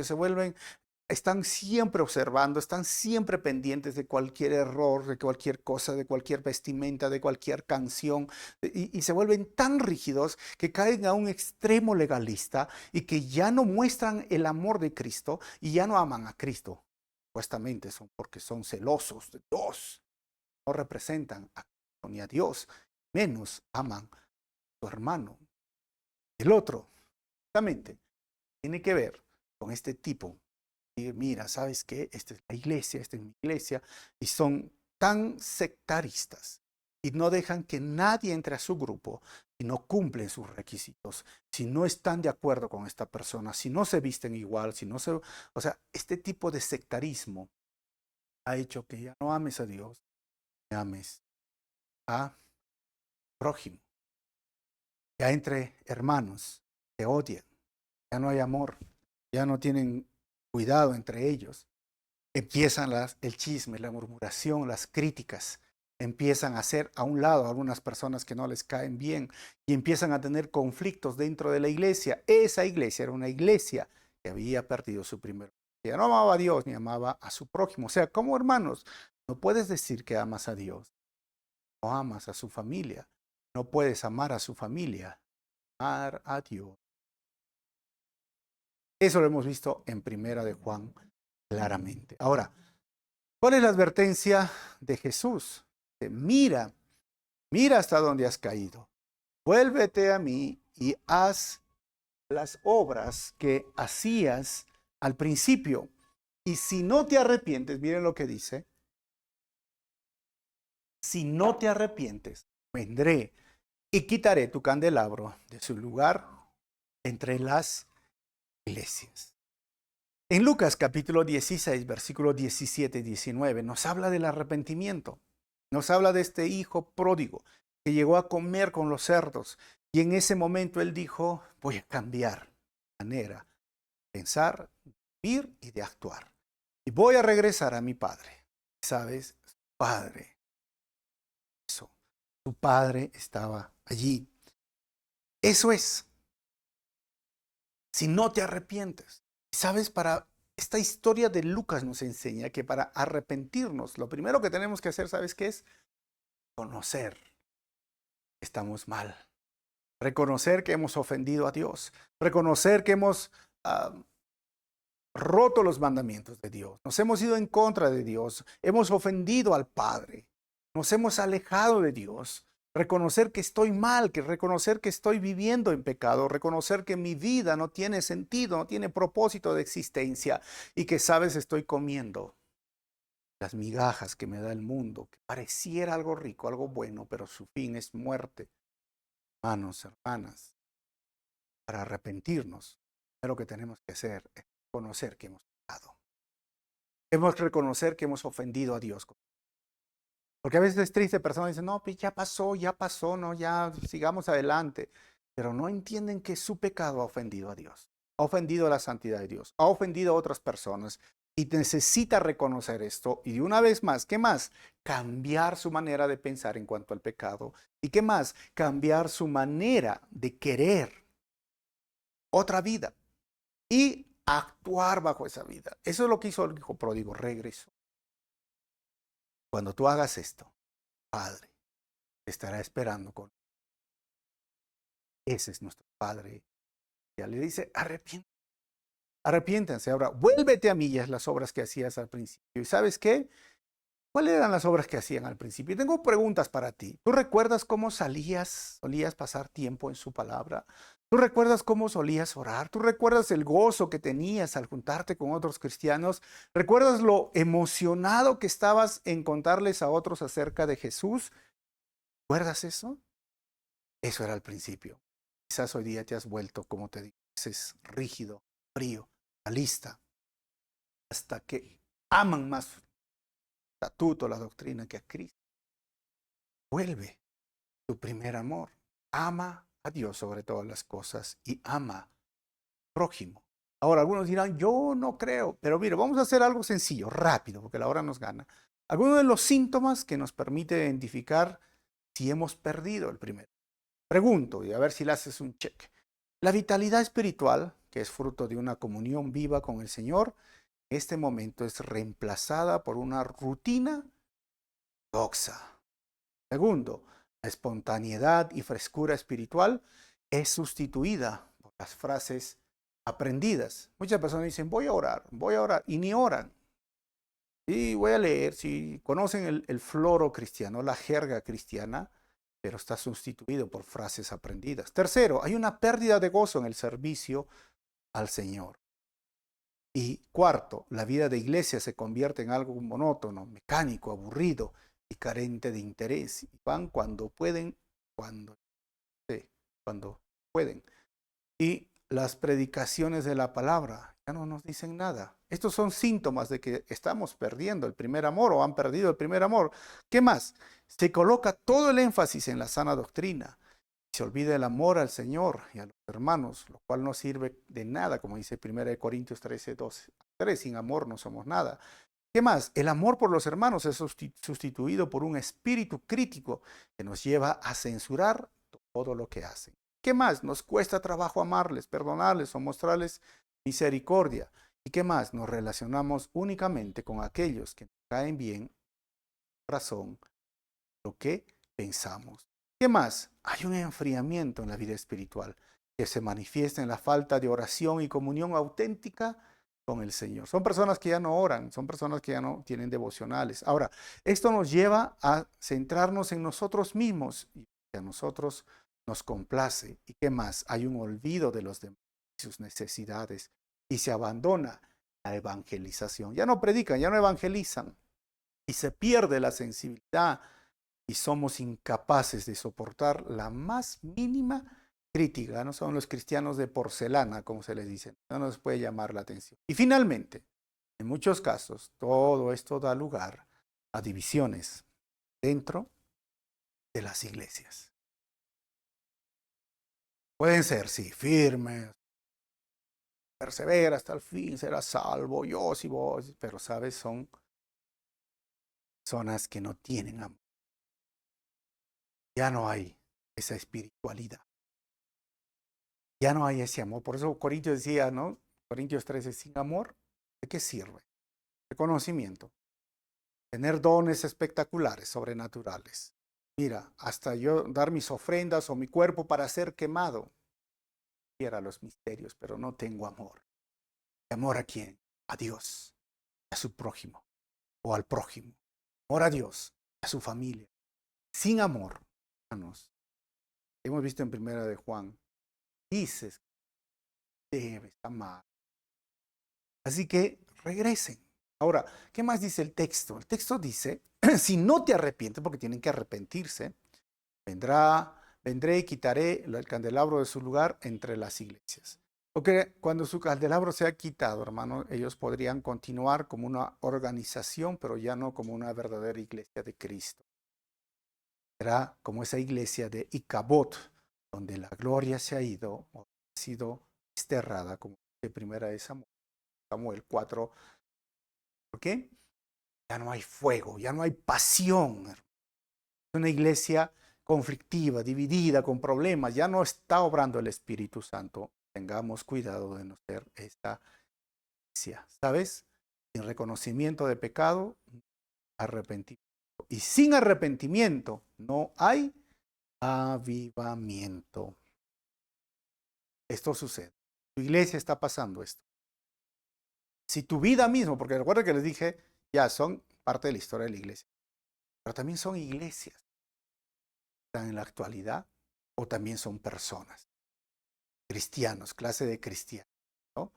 están siempre observando, están siempre pendientes de cualquier error, de cualquier cosa, de cualquier vestimenta, de cualquier canción, y se vuelven tan rígidos que caen a un extremo legalista y que ya no muestran el amor de Cristo y ya no aman a Cristo. Supuestamente son porque son celosos de Dios, no representan a Cristo ni a Dios, menos aman a su hermano. El otro, justamente, tiene que ver con este tipo. Y mira, ¿sabes qué? Esta es la iglesia, esta es mi iglesia, y son tan sectaristas y no dejan que nadie entre a su grupo si no cumplen sus requisitos, si no están de acuerdo con esta persona, si no se visten igual, si no se... O sea, este tipo de sectarismo ha hecho que ya no ames a Dios, que ames a prójimo. Ya entre hermanos se odian, ya no hay amor, ya no tienen cuidado entre ellos. Empiezan el chisme, la murmuración, las críticas. Empiezan a hacer a un lado a algunas personas que no les caen bien y empiezan a tener conflictos dentro de la iglesia. Esa iglesia era una iglesia que había perdido su primer. Ya no amaba a Dios ni amaba a su prójimo. O sea, como hermanos, no puedes decir que amas a Dios, no amas a su familia. No puedes amar a su familia, amar a Dios. Eso lo hemos visto en Primera de Juan claramente. Ahora, ¿cuál es la advertencia de Jesús? Mira, mira hasta dónde has caído. Vuélvete a mí y haz las obras que hacías al principio. Y si no te arrepientes, miren lo que dice. Si no te arrepientes, vendré y quitaré tu candelabro de su lugar entre las iglesias. En Lucas capítulo 16, versículos 17 y 19, nos habla del arrepentimiento. Nos habla de este hijo pródigo que llegó a comer con los cerdos. Y en ese momento él dijo, voy a cambiar manera de pensar, de vivir y de actuar. Y voy a regresar a mi padre. ¿Sabes? Su padre. Eso. Su padre estaba allí. Eso es. Si no te arrepientes. ¿Sabes? Esta historia de Lucas nos enseña que para arrepentirnos, lo primero que tenemos que hacer, ¿sabes qué es? Conocer que estamos mal. reconocer que hemos ofendido a Dios, reconocer que hemos roto los mandamientos de Dios, nos hemos ido en contra de Dios, hemos ofendido al Padre, nos hemos alejado de Dios. Reconocer que estoy mal, que reconocer que estoy viviendo en pecado, reconocer que mi vida no tiene sentido, no tiene propósito de existencia y que, sabes, estoy comiendo las migajas que me da el mundo, que pareciera algo rico, algo bueno, pero su fin es muerte. Hermanos, hermanas, para arrepentirnos, lo que tenemos que hacer es reconocer que hemos pecado. Hemos reconocer que hemos ofendido a Dios. Porque a veces es triste, personas dicen, no, pues ya pasó, no, ya sigamos adelante. Pero no entienden que su pecado ha ofendido a Dios, ha ofendido a la santidad de Dios, ha ofendido a otras personas y necesita reconocer esto. Y de una vez más, ¿qué más? Cambiar su manera de pensar en cuanto al pecado. ¿Y qué más? Cambiar su manera de querer otra vida y actuar bajo esa vida. Eso es lo que hizo el hijo pródigo, regresó. Cuando tú hagas esto, Padre te estará esperando con... Ese es nuestro Padre. Ya le dice, arrepiéntanse. Ahora, vuélvete a mí, es las obras que hacías al principio. ¿Y sabes qué? ¿Cuáles eran las obras que hacían al principio? Tengo preguntas para ti. ¿Tú recuerdas cómo solías pasar tiempo en su palabra? ¿Tú recuerdas cómo solías orar? ¿Tú recuerdas el gozo que tenías al juntarte con otros cristianos? ¿Recuerdas lo emocionado que estabas en contarles a otros acerca de Jesús? ¿Recuerdas eso? Eso era al principio. Quizás hoy día te has vuelto, como te dices, rígido, frío, lista, hasta que aman más estatuto, la doctrina que a Cristo. Vuelve tu primer amor. Ama a Dios sobre todas las cosas y ama al prójimo. Ahora, algunos dirán, yo no creo, pero mire, vamos a hacer algo sencillo, rápido, porque la hora nos gana. Algunos de los síntomas que nos permite identificar si hemos perdido el primero. Pregunto y a ver si le haces un check. La vitalidad espiritual, que es fruto de una comunión viva con el Señor, en este momento es reemplazada por una rutina doxa. Segundo, la espontaneidad y frescura espiritual es sustituida por las frases aprendidas. Muchas personas dicen, voy a orar, y ni oran. Y voy a leer, si conocen el floro cristiano, la jerga cristiana, pero está sustituido por frases aprendidas. Tercero, hay una pérdida de gozo en el servicio al Señor. Y cuarto, la vida de iglesia se convierte en algo monótono, mecánico, aburrido y carente de interés. Y van cuando pueden, sí, cuando pueden. Y las predicaciones de la palabra ya no nos dicen nada. Estos son síntomas de que estamos perdiendo el primer amor o han perdido el primer amor. ¿Qué más? Se coloca todo el énfasis en la sana doctrina. Se olvida el amor al Señor y a los hermanos, lo cual no sirve de nada, como dice 1 Corintios 13, 12. Sin amor no somos nada. ¿Qué más? El amor por los hermanos es sustituido por un espíritu crítico que nos lleva a censurar todo lo que hacen. ¿Qué más? Nos cuesta trabajo amarles, perdonarles o mostrarles misericordia. ¿Y qué más? Nos relacionamos únicamente con aquellos que nos caen bien, razón, lo que pensamos. ¿Qué más? Hay un enfriamiento en la vida espiritual que se manifiesta en la falta de oración y comunión auténtica con el Señor. Son personas que ya no oran, son personas que ya no tienen devocionales. Ahora, esto nos lleva a centrarnos en nosotros mismos y a nosotros nos complace. ¿Y qué más? Hay un olvido de los demás y sus necesidades y se abandona la evangelización. Ya no predican, ya no evangelizan y se pierde la sensibilidad y somos incapaces de soportar la más mínima crítica. No son los cristianos de porcelana, como se les dice. No nos puede llamar la atención. Y finalmente, en muchos casos, todo esto da lugar a divisiones dentro de las iglesias. Pueden ser, sí, firmes, persevera hasta el fin, serás salvo, yo si vos, pero sabes, son personas que no tienen amor. Ya no hay esa espiritualidad. Ya no hay ese amor. Por eso Corintios decía, ¿no? Corintios 13, sin amor, ¿de qué sirve? De conocimiento. Tener dones espectaculares, sobrenaturales. Mira, hasta yo dar mis ofrendas o mi cuerpo para ser quemado. Quiera los misterios, pero no tengo amor. ¿Amor a quién? A Dios, a su prójimo o al prójimo. Amor a Dios, a su familia. Sin amor, hermanos, hemos visto en Primera de Juan, dices que debes amar. Así que regresen. Ahora, ¿qué más dice el texto? El texto dice, si no te arrepientes, porque tienen que arrepentirse, vendré y quitaré el candelabro de su lugar entre las iglesias. Porque cuando su candelabro sea quitado, hermano, ellos podrían continuar como una organización, pero ya no como una verdadera iglesia de Cristo. Será como esa iglesia de Icabod, donde la gloria se ha ido o ha sido desterrada, como de primera de Samuel 4. ¿Por qué? Ya no hay fuego, ya no hay pasión. Es una iglesia conflictiva, dividida, con problemas. Ya no está obrando el Espíritu Santo. Tengamos cuidado de no ser esta iglesia. ¿Sabes? Sin reconocimiento de pecado, arrepentimiento. Y sin arrepentimiento no hay avivamiento. Esto sucede. Tu iglesia está pasando esto. Si tu vida mismo, porque recuerda que les dije, ya son parte de la historia de la iglesia, pero también son iglesias. Están en la actualidad o también son personas, cristianos, clase de cristianos, ¿no?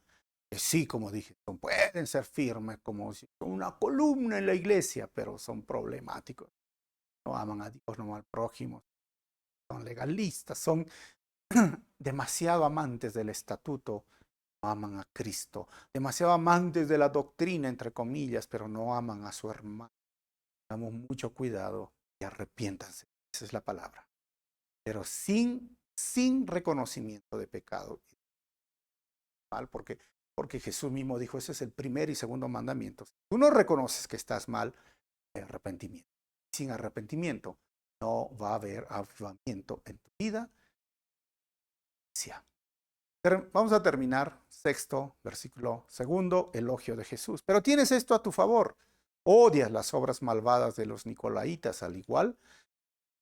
Que sí, como dije, pueden ser firmes como si son una columna en la iglesia, pero son problemáticos. No aman a Dios, no aman al prójimo, son legalistas, son demasiado amantes del estatuto, no aman a Cristo, demasiado amantes de la doctrina, entre comillas, pero no aman a su hermano. Damos mucho cuidado y arrepiéntanse, esa es la palabra. Pero sin reconocimiento de pecado. Porque Jesús mismo dijo, ese es el primer y segundo mandamiento. Si tú no reconoces que estás mal, hay arrepentimiento. Sin arrepentimiento no va a haber avivamiento en tu vida. Vamos a terminar, sexto versículo segundo, elogio de Jesús. Pero tienes esto a tu favor. Odias las obras malvadas de los nicolaitas al igual.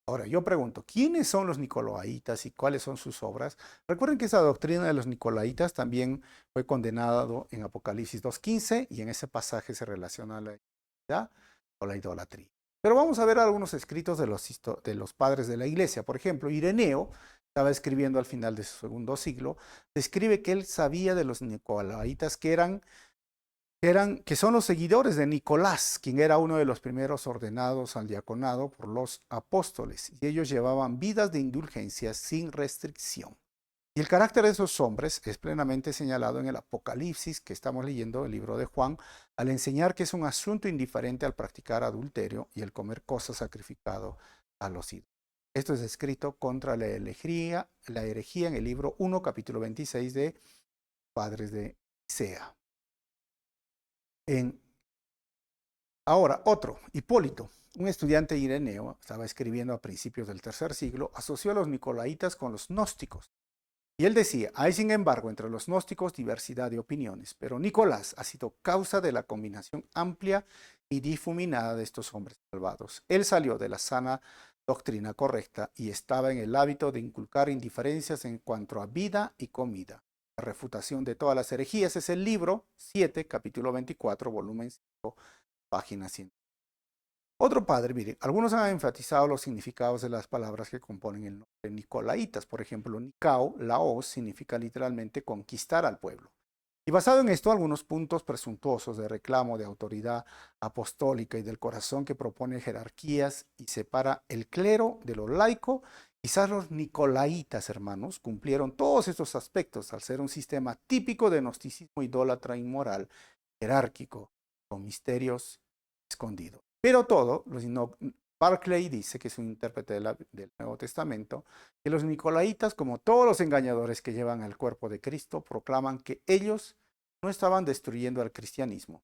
Ahora, yo pregunto, ¿quiénes son los nicolaitas y cuáles son sus obras? Recuerden que esa doctrina de los nicolaitas también fue condenado en Apocalipsis 2:15 y en ese pasaje se relaciona la identidad o la idolatría. Pero vamos a ver algunos escritos de los padres de la iglesia. Por ejemplo, Ireneo estaba escribiendo al final de su segundo siglo, describe que él sabía de los nicolaitas que son los seguidores de Nicolás, quien era uno de los primeros ordenados al diaconado por los apóstoles, y ellos llevaban vidas de indulgencia sin restricción. Y el carácter de esos hombres es plenamente señalado en el Apocalipsis que estamos leyendo, el libro de Juan, al enseñar que es un asunto indiferente al practicar adulterio y el comer cosas sacrificadas a los ídolos. Esto es escrito contra la herejía en el libro 1, capítulo 26 de Padres de Nicea. Ahora, otro, Hipólito, un estudiante ireneo, estaba escribiendo a principios del tercer siglo, asoció a los nicolaitas con los gnósticos. Y él decía, hay sin embargo entre los gnósticos diversidad de opiniones, pero Nicolás ha sido causa de la combinación amplia y difuminada de estos hombres malvados. Él salió de la sana doctrina correcta y estaba en el hábito de inculcar indiferencias en cuanto a vida y comida. La refutación de todas las herejías es el libro 7, capítulo 24, volumen 5, página 100. Otro padre, mire, algunos han enfatizado los significados de las palabras que componen el nombre nicolaitas. Por ejemplo, Nicao, Laos, significa literalmente conquistar al pueblo. Y basado en esto, algunos puntos presuntuosos de reclamo de autoridad apostólica y del corazón que propone jerarquías y separa el clero de lo laico. Quizás los nicolaitas, hermanos, cumplieron todos estos aspectos al ser un sistema típico de gnosticismo idólatra inmoral, jerárquico, con misterios escondidos. Pero todo, Barclay dice, que es un intérprete del Nuevo Testamento, que los nicolaitas, como todos los engañadores que llevan al cuerpo de Cristo, proclaman que ellos no estaban destruyendo al cristianismo,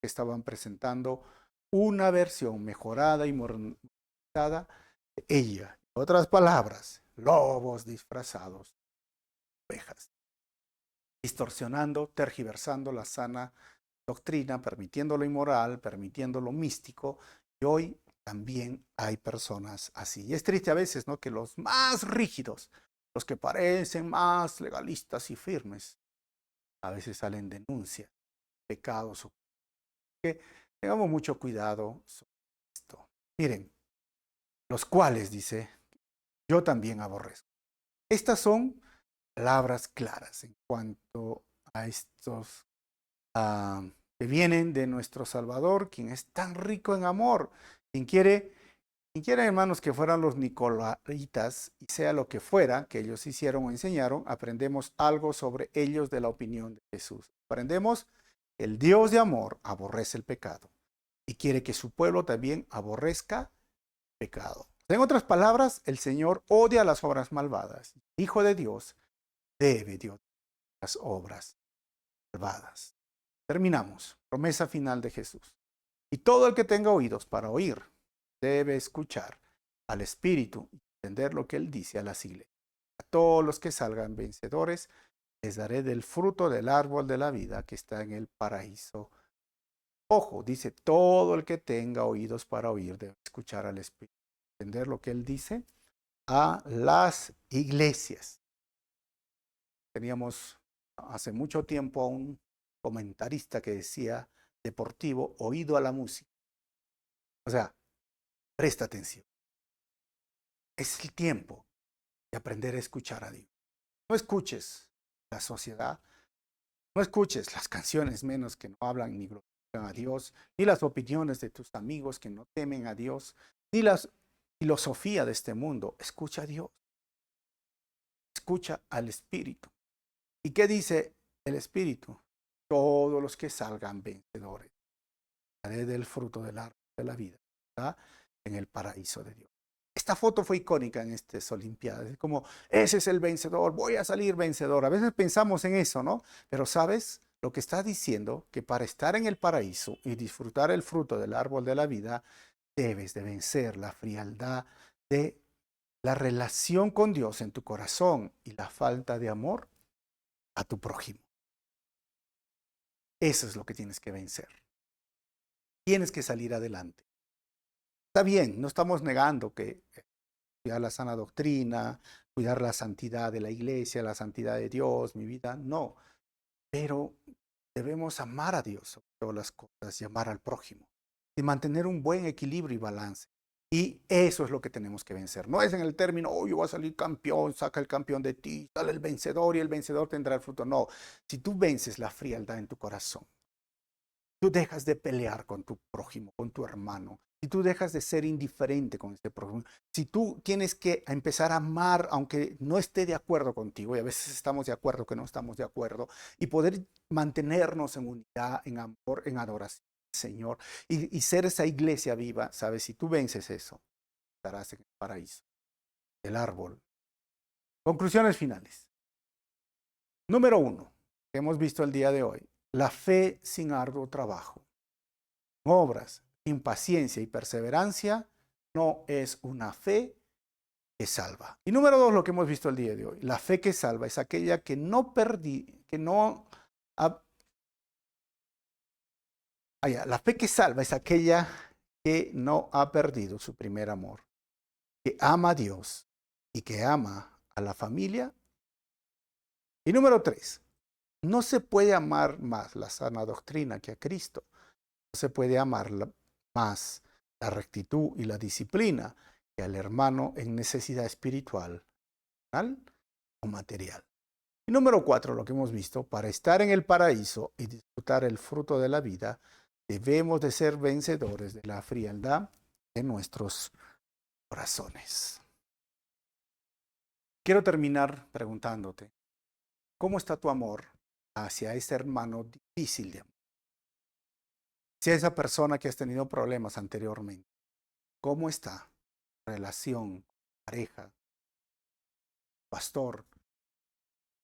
que estaban presentando una versión mejorada y modernizada de ella. En otras palabras, lobos disfrazados de ovejas, distorsionando, tergiversando la sana doctrina, permitiendo lo inmoral, permitiendo lo místico, y hoy también hay personas así. Y es triste a veces, ¿no? Que los más rígidos, los que parecen más legalistas y firmes, a veces salen denuncias, pecados. Que tengamos mucho cuidado sobre esto. Miren, los cuales, dice, yo también aborrezco. Estas son palabras claras en cuanto a estos que vienen de nuestro Salvador, quien es tan rico en amor, quien quiere, hermanos, que fueran los nicolaitas, y sea lo que fuera que ellos hicieron o enseñaron, aprendemos algo sobre ellos de la opinión de Jesús. Aprendemos que el Dios de amor aborrece el pecado y quiere que su pueblo también aborrezca el pecado. En otras palabras, el Señor odia las obras malvadas. Hijo de Dios debe de odiar las obras malvadas. Terminamos. Promesa final de Jesús. Y todo el que tenga oídos para oír debe escuchar al Espíritu y entender lo que Él dice a las iglesias. A todos los que salgan vencedores, les daré del fruto del árbol de la vida que está en el paraíso. Ojo, dice, todo el que tenga oídos para oír debe escuchar al Espíritu, entender lo que Él dice a las iglesias. Teníamos hace mucho tiempo a un comentarista que decía, deportivo, oído a la música. O sea, presta atención. Es el tiempo de aprender a escuchar a Dios. No escuches la sociedad, no escuches las canciones menos que no hablan ni glorifican a Dios, ni las opiniones de tus amigos que no temen a Dios, ni la filosofía de este mundo. Escucha a Dios, escucha al Espíritu. ¿Y qué dice el Espíritu? Todos los que salgan vencedores, daré del fruto del árbol de la vida, ¿verdad? En el paraíso de Dios. Esta foto fue icónica en estas Olimpiadas. Es como, ese es el vencedor, voy a salir vencedor. A veces pensamos en eso, ¿no? Pero ¿sabes? Lo que está diciendo que para estar en el paraíso y disfrutar el fruto del árbol de la vida, debes de vencer la frialdad de la relación con Dios en tu corazón y la falta de amor a tu prójimo. Eso es lo que tienes que vencer. Tienes que salir adelante. Está bien, no estamos negando que cuidar la sana doctrina, cuidar la santidad de la iglesia, la santidad de Dios, mi vida, no. Pero debemos amar a Dios sobre todas las cosas y amar al prójimo y mantener un buen equilibrio y balance. Y eso es lo que tenemos que vencer. No es en el término, oh, yo voy a salir campeón, saca el campeón de ti, sale el vencedor y el vencedor tendrá el fruto. No, si tú vences la frialdad en tu corazón, tú dejas de pelear con tu prójimo, con tu hermano, si tú dejas de ser indiferente con este prójimo, si tú tienes que empezar a amar aunque no esté de acuerdo contigo, y a veces estamos de acuerdo que no estamos de acuerdo, y poder mantenernos en unidad, en amor, en adoración al Señor, y ser esa iglesia viva, ¿sabes? Si tú vences eso, estarás en el paraíso, el árbol. Conclusiones finales. Número 1, que hemos visto el día de hoy, la fe sin arduo trabajo, obras, impaciencia y perseverancia no es una fe que salva. Y número 2, lo que hemos visto el día de hoy, la fe que salva es aquella que no la fe que salva es aquella que no ha perdido su primer amor, que ama a Dios y que ama a la familia. Y número 3, no se puede amar más la sana doctrina que a Cristo. No se puede amar más la rectitud y la disciplina que al hermano en necesidad espiritual o material. Y número 4, lo que hemos visto, para estar en el paraíso y disfrutar el fruto de la vida, debemos de ser vencedores de la frialdad de nuestros corazones. Quiero terminar preguntándote, ¿cómo está tu amor hacia ese hermano difícil de amor? Si esa persona que has tenido problemas anteriormente, ¿cómo está tu relación, pareja, pastor,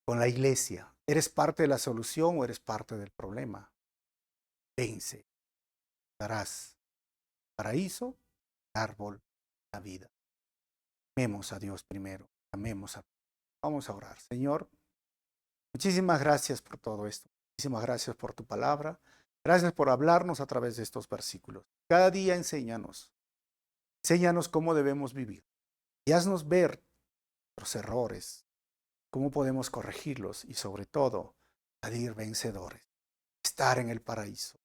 con la iglesia? ¿Eres parte de la solución o eres parte del problema? Vence, darás paraíso, árbol, la vida. Amemos a Dios primero, amemos a Dios. Vamos a orar. Señor, muchísimas gracias por todo esto. Muchísimas gracias por tu palabra. Gracias por hablarnos a través de estos versículos. Cada día enséñanos Enséñanos cómo debemos vivir y haznos ver nuestros errores, cómo podemos corregirlos y sobre todo, salir vencedores, estar en el paraíso,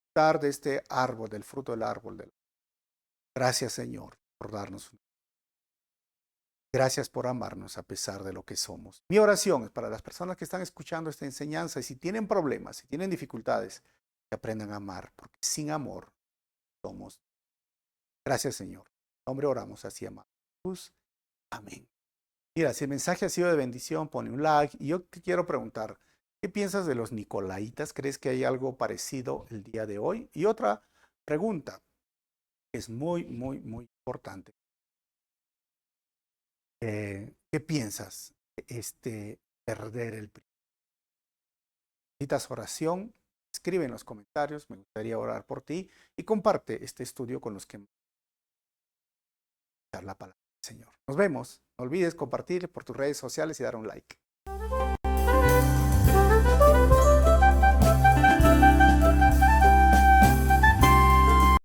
estar de este árbol, del fruto del árbol. Gracias, Señor, por darnos. Gracias por amarnos a pesar de lo que somos. Mi oración es para las personas que están escuchando esta enseñanza y si tienen problemas, si tienen dificultades, que aprendan a amar, porque sin amor somos. Gracias, Señor. En tu nombre oramos así, amado Jesús. Amén. Mira, si el mensaje ha sido de bendición, pone un like. Y yo te quiero preguntar, ¿qué piensas de los nicolaitas? ¿Crees que hay algo parecido el día de hoy? Y otra pregunta, que es muy importante. ¿Qué piensas de perder el primer? ¿Necesitas oración? Escribe en los comentarios, me gustaría orar por ti y comparte este estudio con los que dar la palabra del Señor. Nos vemos. No olvides compartir por tus redes sociales y dar un like.